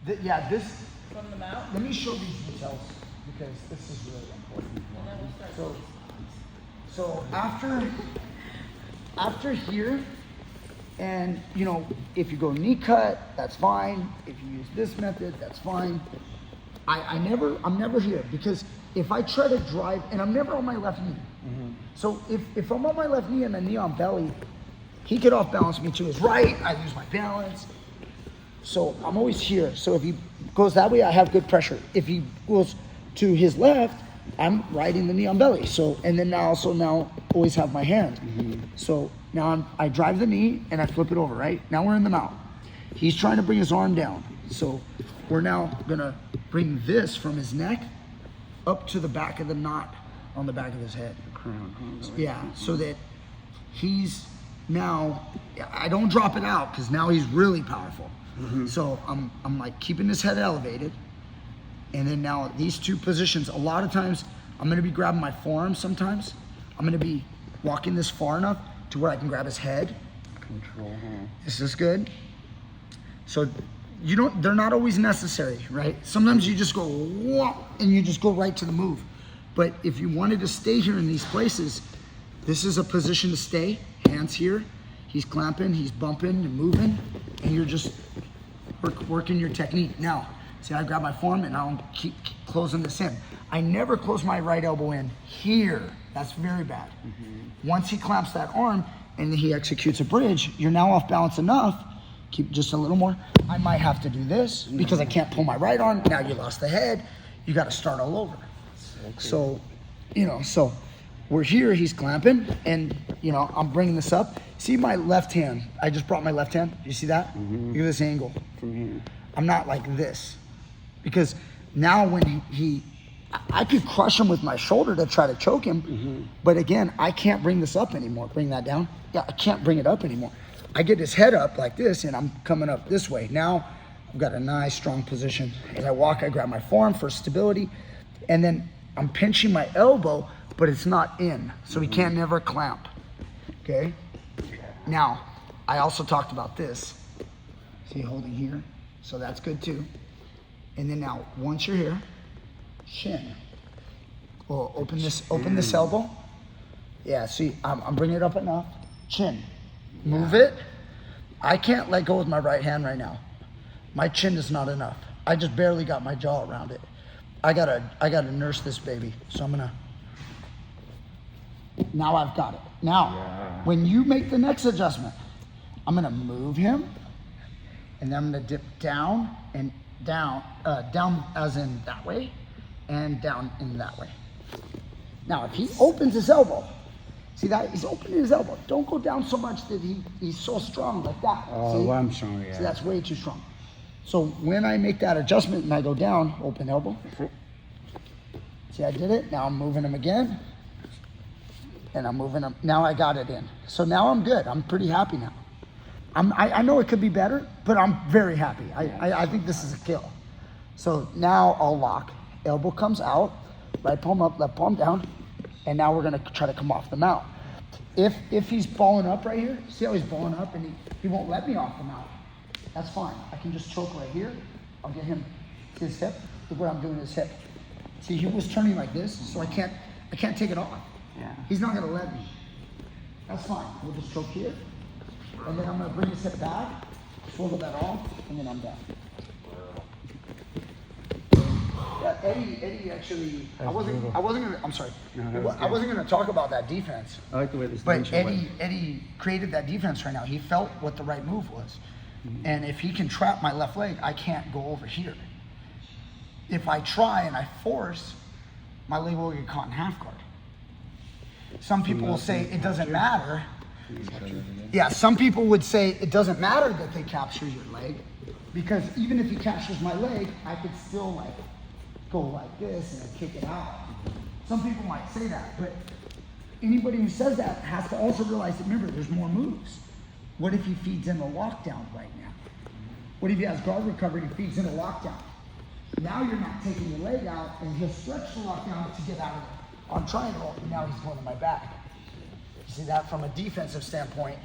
Yeah, this. From the mount? Let me show these details because this is really important. And then we'll start. So after here, and you know, if you go knee cut, that's fine. If you use this method, that's fine. I'm never here because if I try to drive, and I'm never on my left knee. So if I'm on my left knee and a knee on belly, he could off balance me to his right, I lose my balance. So I'm always here. So if he goes that way, I have good pressure. If he goes to his left, I'm riding the knee on belly. So, and then now always have my hand. So now I drive the knee and I flip it over, right? Now we're in the mount. He's trying to bring his arm down. So we're now gonna bring this from his neck up to the back of the knot on the back of his head. Yeah, so that he's now, I don't drop it out because now he's really powerful. So I'm like keeping his head elevated. And then now these two positions, a lot of times I'm gonna be grabbing my forearm sometimes. I'm gonna be walking this far enough to where I can grab his head. Control. This is good. So they're not always necessary, right? Sometimes you just go, whoa, and you just go right to the move. But if you wanted to stay here in these places, this is a position to stay. Hands here, he's clamping, he's bumping and moving, and you're just working your technique. Now, see, I grab my forearm and I'll keep closing this in. I never close my right elbow in here. That's very bad. Once he clamps that arm and he executes a bridge, you're now off balance enough. Keep just a little more. I might have to do this because I can't pull my right arm. Now you lost the head. You got to start all over. So, so we're here, he's clamping, and I'm bringing this up. See my left hand? I just brought my left hand. You see that? Look at this angle. From here. I'm not like this. Because now when I could crush him with my shoulder to try to choke him, but again, I can't bring this up anymore. Bring that down. Yeah, I can't bring it up anymore. I get his head up like this, and I'm coming up this way. Now, I've got a nice, strong position. As I walk, I grab my forearm for stability, and then I'm pinching my elbow, but it's not in, so he can't never clamp, okay? Now, I also talked about this. See, holding here, so that's good too. And then now, once you're here, shin. Well, open this elbow. Yeah, see, I'm bringing it up enough. Chin. Move it. I can't let go with my right hand right now. My chin is not enough. I just barely got my jaw around it. I gotta nurse this baby. So I'm gonna. Now I've got it. Now, when you make the next adjustment, I'm gonna move him, and then I'm gonna dip down and down, down as in that way, and down in that way. Now, if he opens his elbow, see that? He's opening his elbow. Don't go down so much that he's so strong like that. Oh, well, I'm strong, yeah. See, that's way too strong. So when I make that adjustment and I go down, open elbow. See, I did it. Now I'm moving him again. And I'm moving him. Now I got it in. So now I'm good. I'm pretty happy now. I know it could be better, but I'm very happy. I think this is a kill. So now I'll lock. Elbow comes out, right palm up, left palm down, and now we're gonna try to come off the mount. If he's balling up right here, see how he's balling up and he won't let me off the mount. That's fine. I can just choke right here. I'll get him to his hip. Look what I'm doing to his hip. See, he was turning like this, so I can't take it off. Yeah. He's not gonna let me. That's fine. We'll just choke here. And then I'm gonna bring his hip back, swivel that off, and then I'm down. Yeah, Eddie actually, I wasn't gonna, I'm sorry. I wasn't gonna talk about that defense. I like the way this. But Eddie created that defense right now. He felt what the right move was. And if he can trap my left leg, I can't go over here. If I try and I force, my leg will get caught in half guard. Some people will say it doesn't matter. Yeah, some people would say it doesn't matter that they capture your leg, because even if he captures my leg, I could still like go like this and kick it out. Some people might say that, but anybody who says that has to also realize that, remember, there's more moves. What if he feeds in a lockdown right now? What if he has guard recovery and he feeds in a lockdown? Now you're not taking your leg out, and he'll stretch the lockdown to get out of it on triangle, and now he's going to my back. You see that from a defensive standpoint,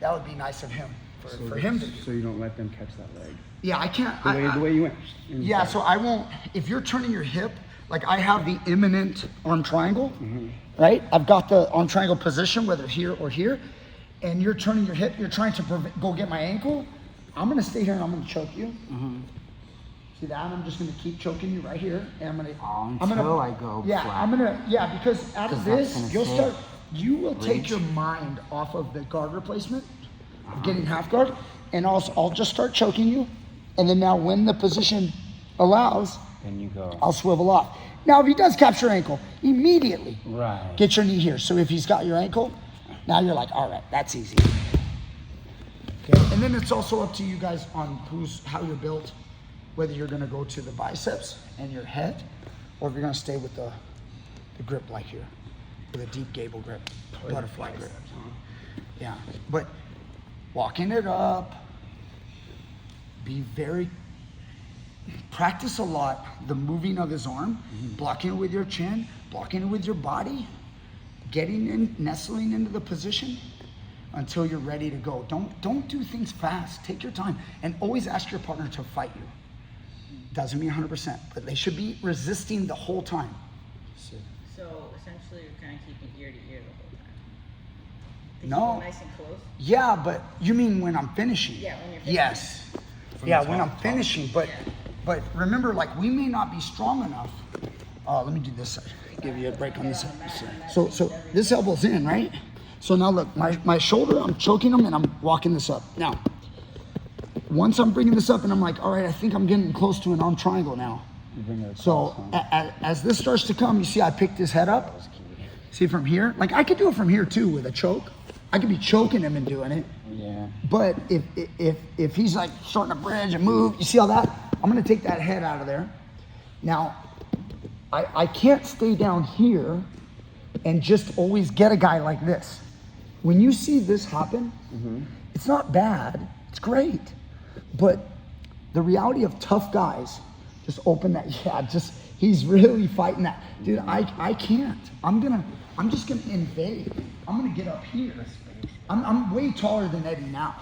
that would be nice of him. for him to. So you don't let them catch that leg. Yeah, I can't. The way you went. Yeah, so I won't. If you're turning your hip, like I have the imminent arm triangle, right? I've got the arm triangle position, whether here or here, and you're turning your hip. You're trying to go get my ankle. I'm gonna stay here and I'm gonna choke you. See that? I'm just gonna keep choking you right here, and I'm gonna. Until I go Yeah, flat. because out of 'Cause that's this, gonna you'll say start. You will take reach. your mind off of the guard replacement, of getting half guard, and also I'll just start choking you, and then now when the position allows, Then you go. I'll swivel off. Now if he does capture your ankle, immediately Right. get your knee here. So if he's got your ankle, now you're like, all right, that's easy. Okay, and then it's also up to you guys on how you're built, whether you're gonna go to the biceps and your head, or if you're gonna stay with the grip like here, with a deep gable grip, butterfly grip. Yeah, but walking it up, practice a lot the moving of his arm, blocking it with your chin, blocking it with your body, getting in, nestling into the position until you're ready to go. Don't do things fast. Take your time and always ask your partner to fight you. Doesn't mean 100%, but they should be resisting the whole time. So essentially, you're kind of keeping ear to ear the whole time. They No. keep them nice and close. Yeah, but you mean when I'm finishing? Yeah, when you're finishing. Yes. Yeah, when I'm finishing, but remember, like we may not be strong enough. Let me do this side. Give you a break on this side. So this elbow's in, right? So now look, my shoulder, I'm choking them and I'm walking this up. Now, once I'm bringing this up and I'm like, all right, I think I'm getting close to an arm triangle now. You bring it across, So as this starts to come, you see I picked his head up. See from here? Like I could do it from here too with a choke. I could be choking him and doing it. Yeah. But if he's like starting to bridge and move, you see all that? I'm gonna take that head out of there. Now, I can't stay down here and just always get a guy like this. When you see this happen, it's not bad, it's great. But the reality of tough guys, just open that, he's really fighting that. Dude, I can't. I'm just gonna invade. I'm gonna get up here. I'm way taller than Eddie now.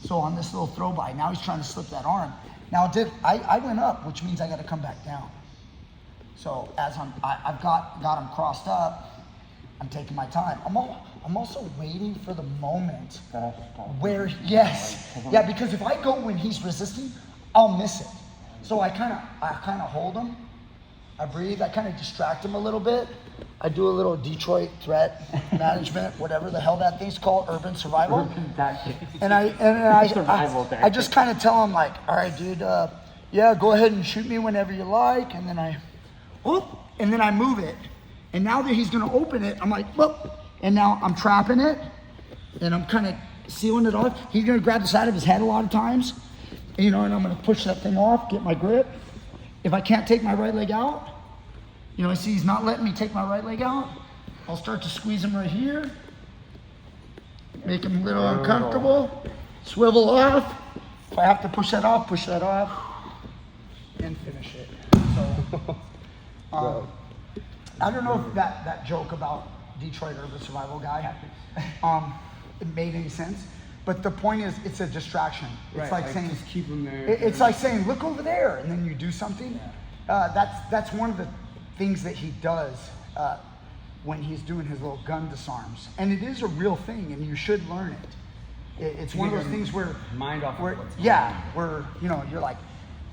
So on this little throw by, now he's trying to slip that arm. Now I went up, which means I gotta come back down. So as I've got him crossed up, I'm taking my time. I'm also waiting for the moment where, because if I go when he's resisting, I'll miss it. So I kind of hold him. I breathe. I kind of distract him a little bit. I do a little Detroit threat management, whatever the hell that thing's called, urban survival. And I just kind of tell him like, all right, dude, go ahead and shoot me whenever you like. And then I move it. And now that he's gonna open it, I'm like, whoop. And now I'm trapping it, and I'm kind of sealing it off. He's gonna grab the side of his head a lot of times, and I'm gonna push that thing off, get my grip. If I can't take my right leg out, I see he's not letting me take my right leg out, I'll start to squeeze him right here, make him a little uncomfortable, swivel off. If I have to push that off, and finish it. So, I don't know if that joke about Detroit urban survival guy, it made any sense. But the point is, it's a distraction. It's like saying, just keep them there. It's like saying, look over there, and then you do something. That's one of the things that he does when he's doing his little gun disarms, and it is a real thing, and you should learn it. It's one of those things where mind off. where you're like,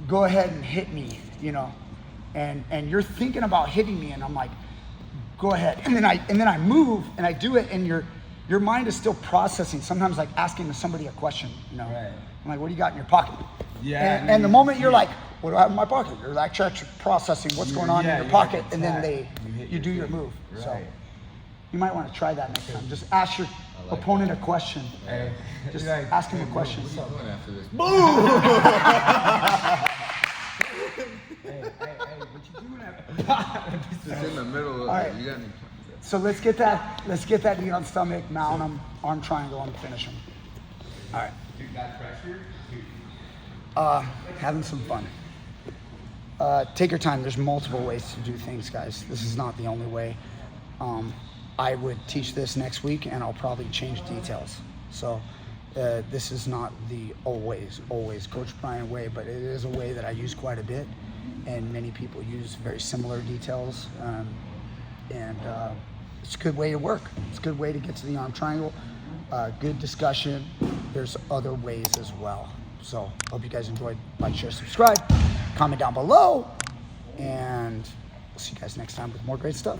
go ahead and hit me, and you're thinking about hitting me, and I'm like, go ahead, and then I move and I do it, and your mind is still processing. Sometimes like asking somebody a question, Right. I'm like, what do you got in your pocket? Yeah. And the moment you're like, what do I have in my pocket? You're actually processing what's going on in your pocket, and then you do your move. Right. So you might want to try that next time. Just ask your opponent a question. Hey, Just ask him a question. What are you doing after this? Hey, what you doing after? It's in the middle of All it. right. You got any? So let's get that knee on stomach, mount him, arm triangle, and finish him. All right. You got pressure? Having some fun. Take your time. There's multiple ways to do things, guys. This is not the only way. I would teach this next week, and I'll probably change details. So This is not the always Coach Brian way, but it is a way that I use quite a bit, and many people use very similar details. It's a good way to work. It's a good way to get to the arm triangle. Good discussion. There's other ways as well. So hope you guys enjoyed. Like, share, subscribe, comment down below, and we'll see you guys next time with more great stuff.